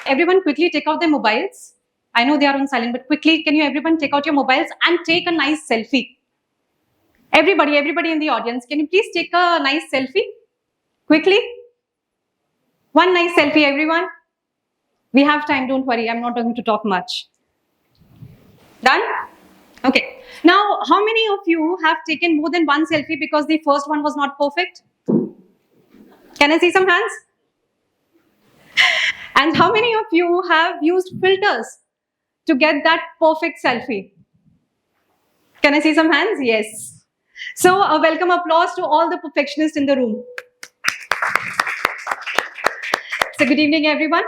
everyone quickly take out their mobiles? I know they are on silent, but quickly, can you everyone take out your mobiles and take a nice selfie? Everybody in the audience, can you please take a nice selfie? Quickly. One nice selfie, everyone. We have time, don't worry, I'm not going to talk much. Done? Okay. Now, how many of you have taken more than one selfie because the first one was not perfect? Can I see some hands? And how many of you have used filters to get that perfect selfie? Can I see some hands? Yes. So a welcome applause to all the perfectionists in the room. So good evening, everyone.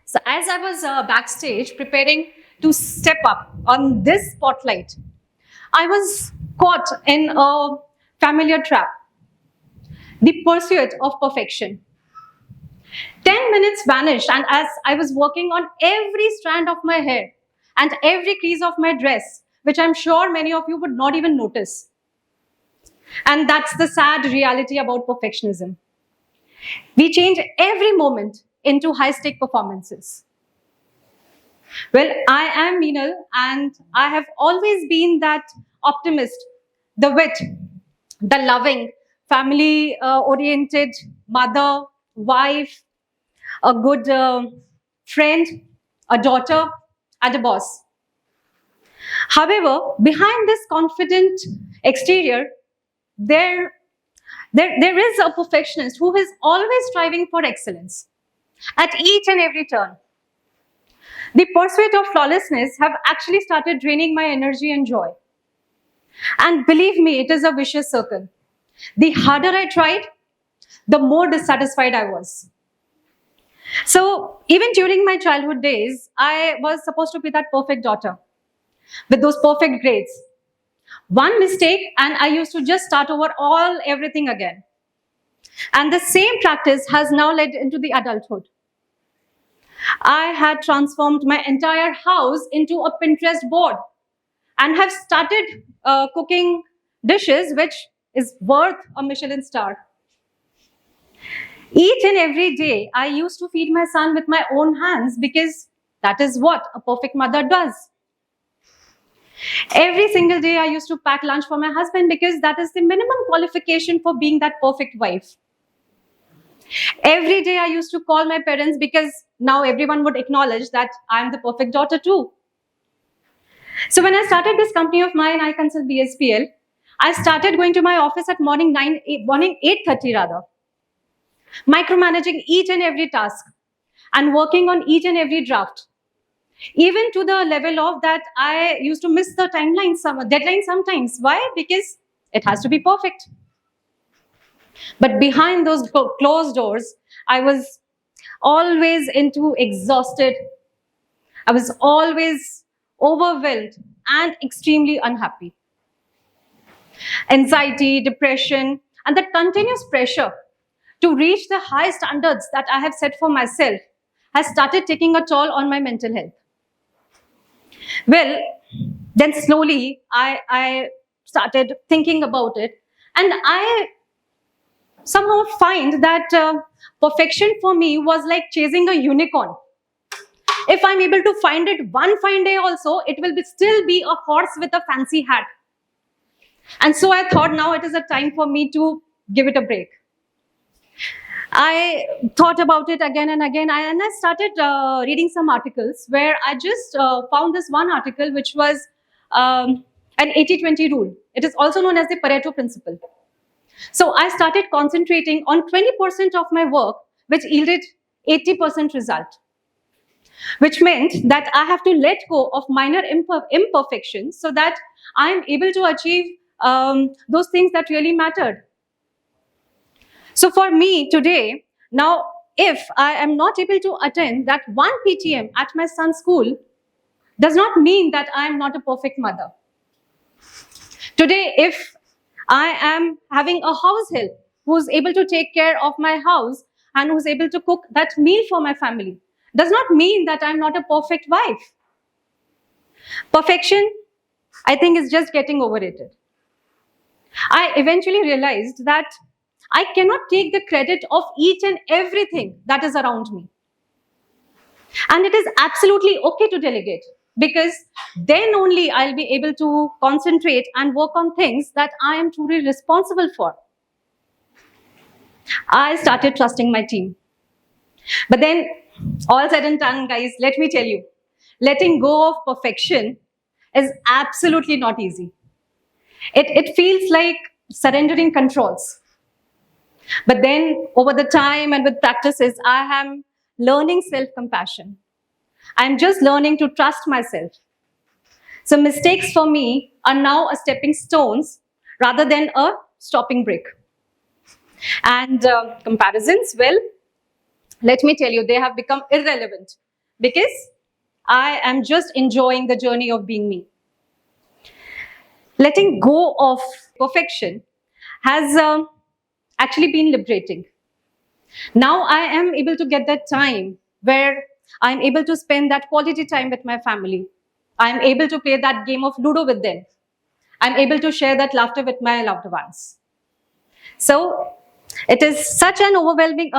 So as I was backstage preparing to step up on this spotlight, I was caught in a familiar trap, the pursuit of perfection. 10 minutes vanished, and as I was working on every strand of my hair and every crease of my dress, which I'm sure many of you would not even notice. And that's the sad reality about perfectionism. We change every moment into high-stake performances. Well, I am Meenal, and I have always been that optimist, the wit, the loving, family-oriented mother, wife, a good friend, a daughter, and a boss. However, behind this confident exterior, there is a perfectionist who is always striving for excellence at each and every turn. The pursuit of flawlessness have actually started draining my energy and joy. And believe me, it is a vicious circle. The harder I tried, the more dissatisfied I was. So even during my childhood days, I was supposed to be that perfect daughter with those perfect grades. One mistake and I used to just start over everything again. And the same practice has now led into the adulthood. I had transformed my entire house into a Pinterest board and have started cooking dishes which is worth a Michelin star. Each and every day, I used to feed my son with my own hands because that is what a perfect mother does. Every single day, I used to pack lunch for my husband because that is the minimum qualification for being that perfect wife. Every day, I used to call my parents because now everyone would acknowledge that I'm the perfect daughter too. So when I started this company of mine, I Consult BSPL, I started going to my office at morning 8:30 rather, micromanaging each and every task and working on each and every draft. Even to the level of that, I used to miss the deadline sometimes. Why? Because it has to be perfect. But behind those closed doors, I was always exhausted. I was always overwhelmed and extremely unhappy. Anxiety, depression, and the continuous pressure to reach the high standards that I have set for myself has started taking a toll on my mental health. Well, then slowly I started thinking about it, and I somehow find that perfection for me was like chasing a unicorn. If I'm able to find it one fine day also, it will still be a horse with a fancy hat. And so I thought now it is a time for me to give it a break. I thought about it again and again, and I started reading some articles where I just found this one article which was an 80-20 rule. It is also known as the Pareto principle. So I started concentrating on 20% of my work, which yielded 80% result, which meant that I have to let go of minor imperfections so that I am able to achieve those things that really mattered. So for me today, now if I am not able to attend that one PTM at my son's school, does not mean that I am not a perfect mother. Today, if I am having a house help who's able to take care of my house and who's able to cook that meal for my family, does not mean that I'm not a perfect wife. Perfection, I think, is just getting overrated. I eventually realized that I cannot take the credit of each and everything that is around me. And it is absolutely okay to delegate, because then only I'll be able to concentrate and work on things that I am truly responsible for. I started trusting my team. But then, all said and done, guys, let me tell you, letting go of perfection is absolutely not easy. It feels like surrendering controls. But then, over the time and with practices, I am learning self-compassion. I'm just learning to trust myself. So mistakes for me are now a stepping stones rather than a stopping brick. And comparisons, well, let me tell you, they have become irrelevant because I am just enjoying the journey of being me. Letting go of perfection has actually been liberating. Now I am able to get that time where I'm able to spend that quality time with my family. I'm able to play that game of Ludo with them. I'm able to share that laughter with my loved ones. So it is such an overwhelming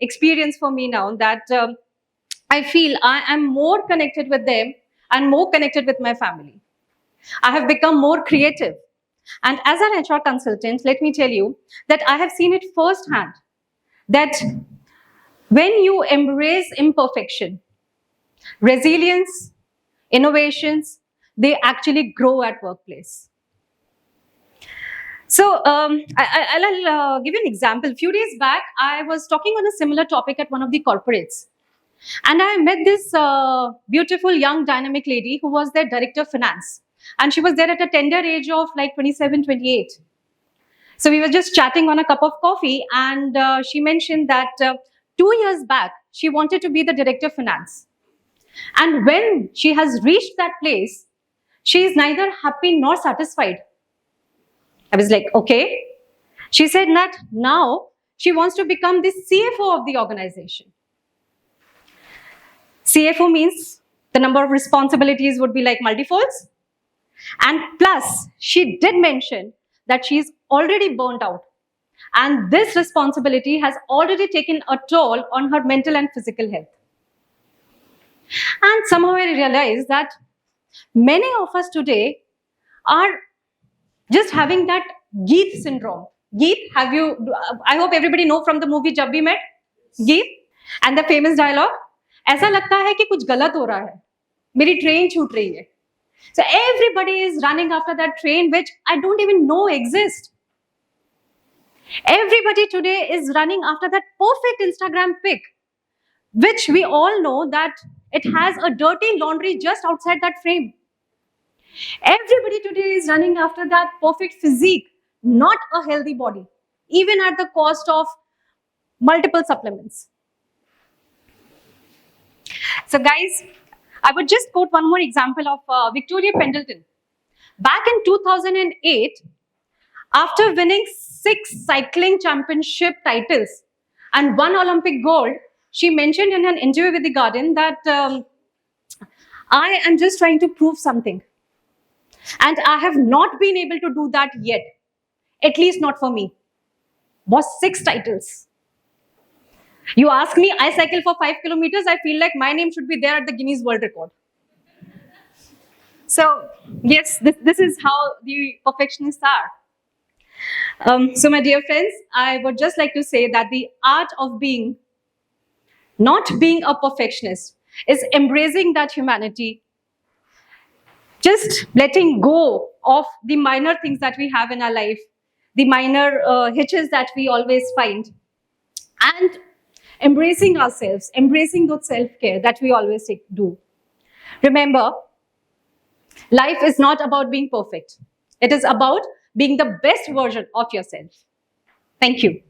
experience for me now that I feel I am more connected with them and more connected with my family. I have become more creative. And as an HR consultant, let me tell you that I have seen it firsthand that when you embrace imperfection, resilience, innovations, they actually grow at workplace. So I'll give you an example. A few days back, I was talking on a similar topic at one of the corporates. And I met this beautiful young dynamic lady who was their director of finance. And she was there at a tender age of like 27, 28. So we were just chatting on a cup of coffee, and she mentioned that 2 years back, she wanted to be the director of finance. And when she has reached that place, she is neither happy nor satisfied. I was like, okay. She said that now she wants to become the CFO of the organization. CFO means the number of responsibilities would be like multifolds. And plus, she did mention that she is already burnt out. And this responsibility has already taken a toll on her mental and physical health. And somehow I realized that many of us today are just having that Geet syndrome. Geet, I hope everybody know from the movie Jab We Met, Geet, and the famous dialogue, ऐसा लगता है कि कुछ गलत हो रहा है, मेरी ट्रेन छूट रही है. So everybody is running after that train which I don't even know exists. Everybody today is running after that perfect Instagram pic, which we all know that it has a dirty laundry just outside that frame. Everybody today is running after that perfect physique, not a healthy body, even at the cost of multiple supplements. So guys, I would just quote one more example of Victoria Pendleton. Back in 2008, after winning 6 cycling championship titles and 1 Olympic gold, she mentioned in an interview with The Guardian that I am just trying to prove something. And I have not been able to do that yet, at least not for me. Was 6 titles. You ask me, I cycle for 5 kilometers, I feel like my name should be there at the Guinness World Record. So, yes, this is how the perfectionists are. So, my dear friends, I would just like to say that the art of not being a perfectionist, is embracing that humanity, just letting go of the minor things that we have in our life, the minor hitches that we always find, and embracing ourselves, embracing that self-care that we always do. Remember, life is not about being perfect. It is about being the best version of yourself. Thank you.